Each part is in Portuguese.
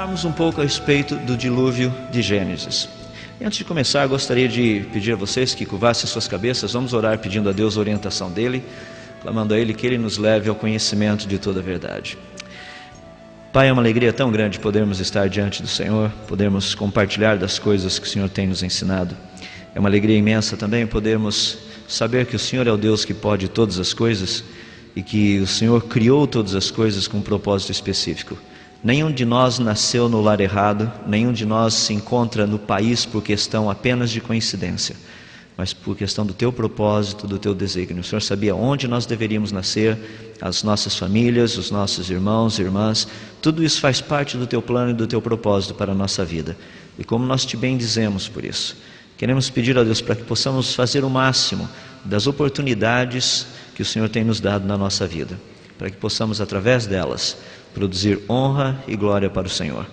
falarmos um pouco a respeito do dilúvio de Gênesis. E antes de começar, gostaria de pedir a vocês que curvassem suas cabeças. Vamos orar pedindo a Deus a orientação dEle, clamando a Ele que Ele nos leve ao conhecimento de toda a verdade. Pai, é uma alegria tão grande podermos estar diante do Senhor, podermos compartilhar das coisas que o Senhor tem nos ensinado. É uma alegria imensa também podermos saber que o Senhor é o Deus que pode todas as coisas e que o Senhor criou todas as coisas com um propósito específico. Nenhum de nós nasceu no lar errado, nenhum de nós se encontra no país por questão apenas de coincidência, mas por questão do teu propósito, do teu desígnio. O Senhor sabia onde nós deveríamos nascer, as nossas famílias, os nossos irmãos e irmãs, tudo isso faz parte do teu plano e do teu propósito para a nossa vida. E como nós te bendizemos por isso, queremos pedir a Deus para que possamos fazer o máximo das oportunidades que o Senhor tem nos dado na nossa vida, para que possamos, através delas, produzir honra e glória para o Senhor.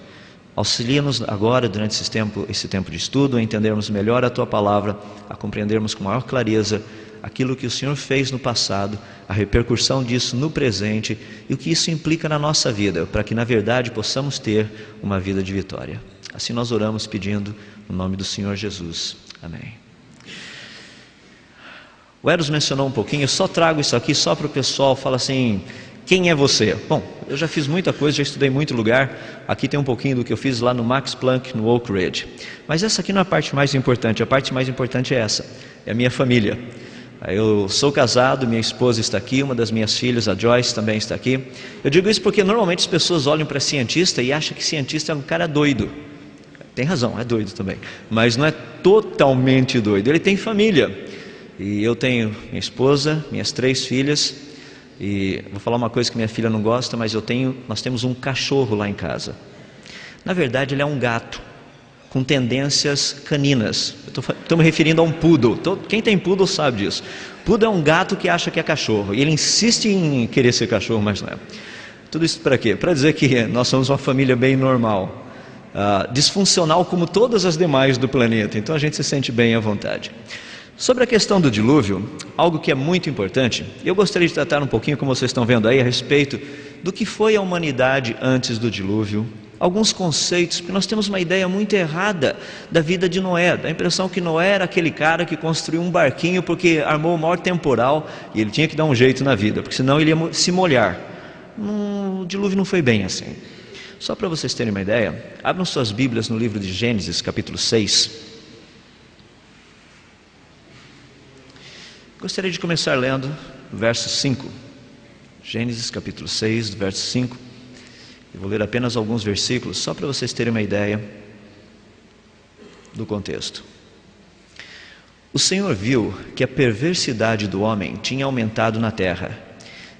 Auxilia-nos agora, durante esse tempo de estudo, a entendermos melhor a Tua Palavra, a compreendermos com maior clareza aquilo que o Senhor fez no passado, a repercussão disso no presente e o que isso implica na nossa vida, para que na verdade possamos ter uma vida de vitória. Assim nós oramos pedindo no nome do Senhor Jesus. Amém. O Eros mencionou um pouquinho, eu só trago isso aqui só para o pessoal, fala assim: quem é você? Bom, eu já fiz muita coisa, já estudei em muito lugar. Aqui tem um pouquinho do que eu fiz lá no Max Planck, no Oak Ridge. Mas essa aqui não é a parte mais importante. A parte mais importante é essa, é a minha família. Eu sou casado, minha esposa está aqui, uma das minhas filhas, a Joyce, também está aqui. Eu digo isso porque normalmente as pessoas olham para cientista e acham que cientista é um cara doido. Tem razão, é doido também, mas não é totalmente doido. Ele tem família. E eu tenho minha esposa, minhas 3 filhas. E vou falar uma coisa que minha filha não gosta, mas nós temos um cachorro lá em casa. Na verdade ele é um gato, com tendências caninas. Estou me referindo a um poodle. Quem tem poodle sabe disso. Poodle é um gato que acha que é cachorro, e ele insiste em querer ser cachorro, mas não é. Tudo isso para quê? Para dizer que nós somos uma família bem normal, disfuncional como todas as demais do planeta. Então a gente se sente bem à vontade. Sobre a questão do dilúvio, algo que é muito importante, eu gostaria de tratar um pouquinho, como vocês estão vendo aí, a respeito do que foi a humanidade antes do dilúvio, alguns conceitos, porque nós temos uma ideia muito errada da vida de Noé, dá a impressão que Noé era aquele cara que construiu um barquinho porque armou o maior temporal e ele tinha que dar um jeito na vida, porque senão ele ia se molhar. O dilúvio não foi bem assim. Só para vocês terem uma ideia, abram suas Bíblias no livro de Gênesis, capítulo 6. Gostaria de começar lendo o verso 5, Gênesis capítulo 6, verso 5. Eu vou ler apenas alguns versículos, só para vocês terem uma ideia do contexto. O Senhor viu que a perversidade do homem tinha aumentado na terra,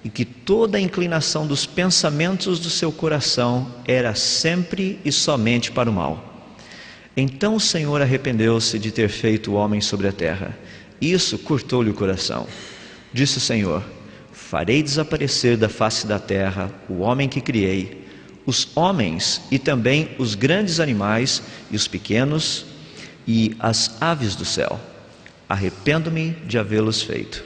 e que toda a inclinação dos pensamentos do seu coração era sempre e somente para o mal. Então o Senhor arrependeu-se de ter feito o homem sobre a terra. Isso cortou-lhe o coração. Disse o Senhor: farei desaparecer da face da terra o homem que criei, os homens e também os grandes animais e os pequenos e as aves do céu. Arrependo-me de havê-los feito.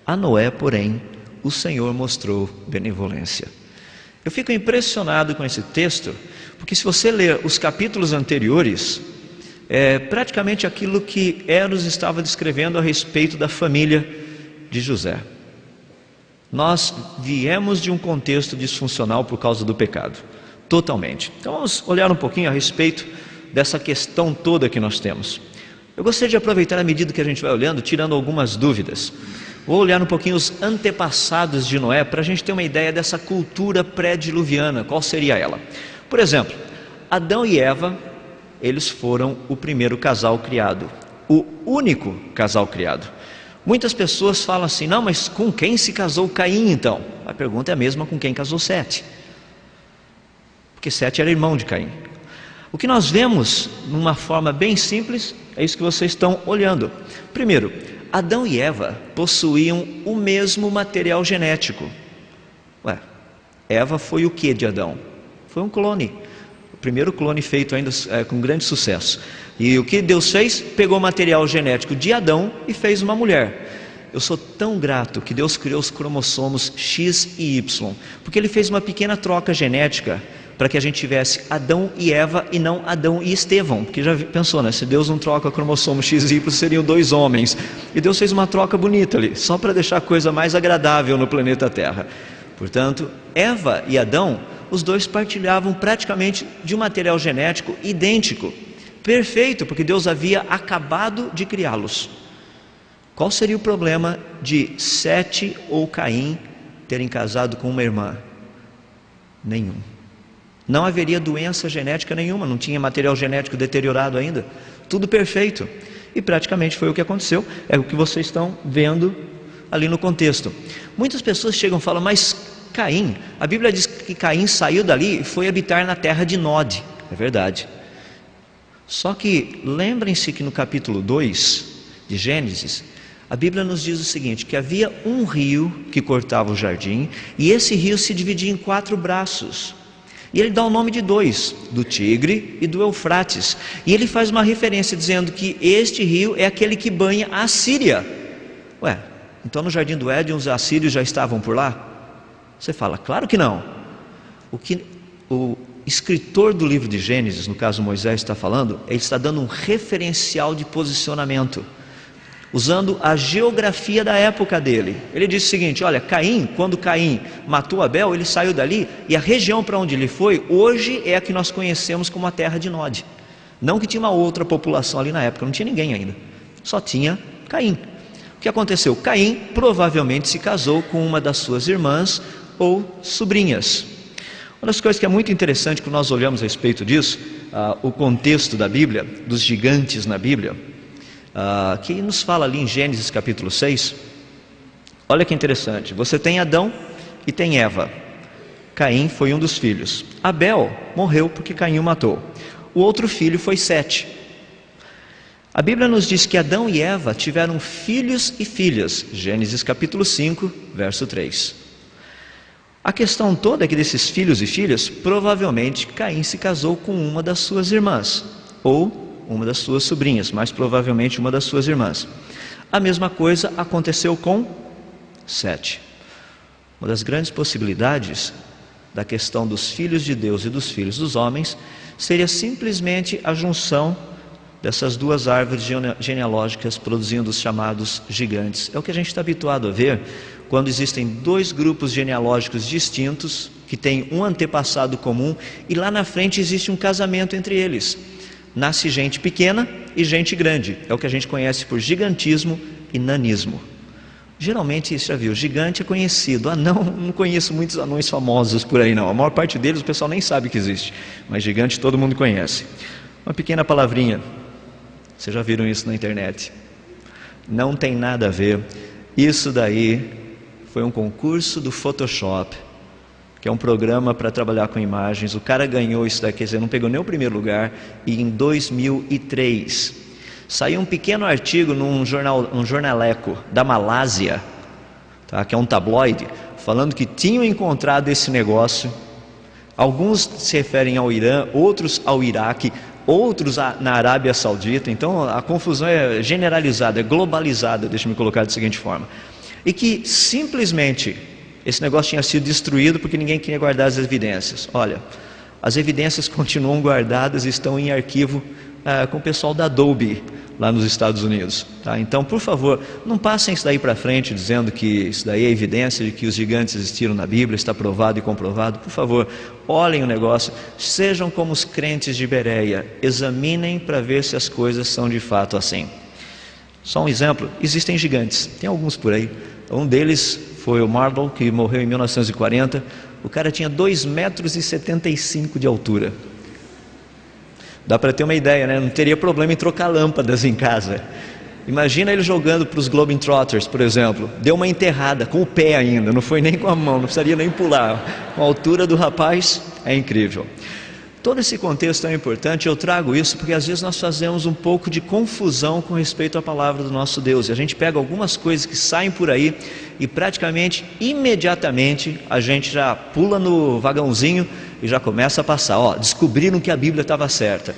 A Noé, porém, o Senhor mostrou benevolência. Eu fico impressionado com esse texto, porque se você ler os capítulos anteriores, é praticamente aquilo que Eros estava descrevendo a respeito da família de José. Nós viemos de um contexto disfuncional por causa do pecado, totalmente. Então vamos olhar um pouquinho a respeito dessa questão toda que nós temos. Eu gostaria de aproveitar à medida que a gente vai olhando, tirando algumas dúvidas. Vou olhar um pouquinho os antepassados de Noé, para a gente ter uma ideia dessa cultura pré-diluviana, qual seria ela. Por exemplo, Adão e Eva, eles foram o primeiro casal criado, o único casal criado. Muitas pessoas falam assim: não, mas com quem se casou Caim então? A pergunta é a mesma com quem casou Sete, porque Sete era irmão de Caim. O que nós vemos, numa forma bem simples, é isso que vocês estão olhando. Primeiro, Adão e Eva possuíam o mesmo material genético. Eva foi o que de Adão? Foi um clone. Primeiro clone feito ainda com grande sucesso. E o que Deus fez? Pegou o material genético de Adão e fez uma mulher. Eu sou tão grato que Deus criou os cromossomos X e Y, porque Ele fez uma pequena troca genética para que a gente tivesse Adão e Eva e não Adão e Estevão, porque já pensou, né? Se Deus não troca cromossomo XY, seriam 2 homens, e Deus fez uma troca bonita ali, só para deixar a coisa mais agradável no planeta Terra. Portanto, Eva e Adão, os dois partilhavam praticamente de um material genético idêntico, perfeito, porque Deus havia acabado de criá-los. Qual seria o problema de Sete ou Caim terem casado com uma irmã? Nenhum. Não haveria doença genética nenhuma, não tinha material genético deteriorado ainda, tudo perfeito. E praticamente foi o que aconteceu, é o que vocês estão vendo ali no contexto. Muitas pessoas chegam e falam, mas Caim, a Bíblia diz que Caim saiu dali e foi habitar na terra de Nod. É verdade. Só que lembrem-se que no capítulo 2 de Gênesis, a Bíblia nos diz o seguinte, que havia um rio que cortava o jardim, e esse rio se dividia em 4 braços. E ele dá o nome de 2, do Tigre e do Eufrates. E ele faz uma referência dizendo que este rio é aquele que banha a Síria. Ué, então no jardim do Éden os assírios já estavam por lá? Você fala, claro que não. O que o escritor do livro de Gênesis, no caso Moisés, está falando, ele está dando um referencial de posicionamento, usando a geografia da época dele. Ele diz o seguinte, olha, Caim, quando Caim matou Abel, ele saiu dali, e a região para onde ele foi, hoje é a que nós conhecemos como a terra de Nod. Não que tinha uma outra população ali na época, não tinha ninguém ainda, só tinha Caim. O que aconteceu? Caim provavelmente se casou com uma das suas irmãs ou sobrinhas. Uma das coisas que é muito interessante quando nós olhamos a respeito disso, o contexto da Bíblia, dos gigantes na Bíblia, que nos fala ali em Gênesis capítulo 6, olha que interessante, você tem Adão e tem Eva. Caim foi um dos filhos. Abel morreu porque Caim o matou. O outro filho foi Sete. A Bíblia nos diz que Adão e Eva tiveram filhos e filhas, Gênesis capítulo 5, verso 3. A questão toda é que desses filhos e filhas, provavelmente Caim se casou com uma das suas irmãs, ou uma das suas sobrinhas, mais provavelmente uma das suas irmãs. A mesma coisa aconteceu com Sete. Uma das grandes possibilidades da questão dos filhos de Deus e dos filhos dos homens seria simplesmente a junção dessas 2 árvores genealógicas produzindo os chamados gigantes. É o que a gente está habituado a ver quando existem 2 grupos genealógicos distintos, que têm um antepassado comum, e lá na frente existe um casamento entre eles. Nasce gente pequena e gente grande, é o que a gente conhece por gigantismo e nanismo. Geralmente, você já viu, gigante é conhecido, anão, não conheço muitos anões famosos por aí não, a maior parte deles o pessoal nem sabe que existe, mas gigante todo mundo conhece. Uma pequena palavrinha, vocês já viram isso na internet, não tem nada a ver, isso daí foi um concurso do Photoshop, que é um programa para trabalhar com imagens. O cara ganhou isso daqui, quer dizer, não pegou nem o primeiro lugar, e em 2003 saiu um pequeno artigo num jornaleco da Malásia, tá, que é um tabloide, falando que tinham encontrado esse negócio. Alguns se referem ao Irã, outros ao Iraque, outros na Arábia Saudita. Então a confusão é generalizada, é globalizada, deixa eu me colocar da seguinte forma. E que simplesmente esse negócio tinha sido destruído porque ninguém queria guardar as evidências. Olha, as evidências continuam guardadas e estão em arquivo com o pessoal da Adobe lá nos Estados Unidos, tá? Então, por favor, não passem isso daí para frente dizendo que isso daí é evidência de que os gigantes existiram na Bíblia, está provado e comprovado. Por favor, olhem o negócio, sejam como os crentes de Bereia, examinem para ver se as coisas são de fato assim. Só um exemplo, existem gigantes, tem alguns por aí. Um deles foi o Marble, que morreu em 1940. O cara tinha 2,75 metros de altura. Dá para ter uma ideia, né? Não teria problema em trocar lâmpadas em casa. Imagina ele jogando para os Globetrotters, por exemplo. Deu uma enterrada, com o pé ainda, não foi nem com a mão, não precisaria nem pular. Com a altura do rapaz, é incrível. Todo esse contexto é importante, eu trago isso porque às vezes nós fazemos um pouco de confusão com respeito à palavra do nosso Deus. E a gente pega algumas coisas que saem por aí e praticamente, imediatamente, a gente já pula no vagãozinho e já começa a passar. Ó, descobriram que a Bíblia estava certa.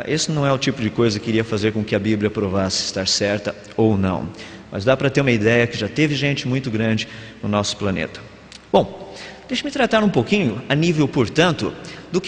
Esse não é o tipo de coisa que iria fazer com que a Bíblia provasse estar certa ou não. Mas dá para ter uma ideia que já teve gente muito grande no nosso planeta. Bom, Deixe-me tratar um pouquinho, a nível, portanto, do que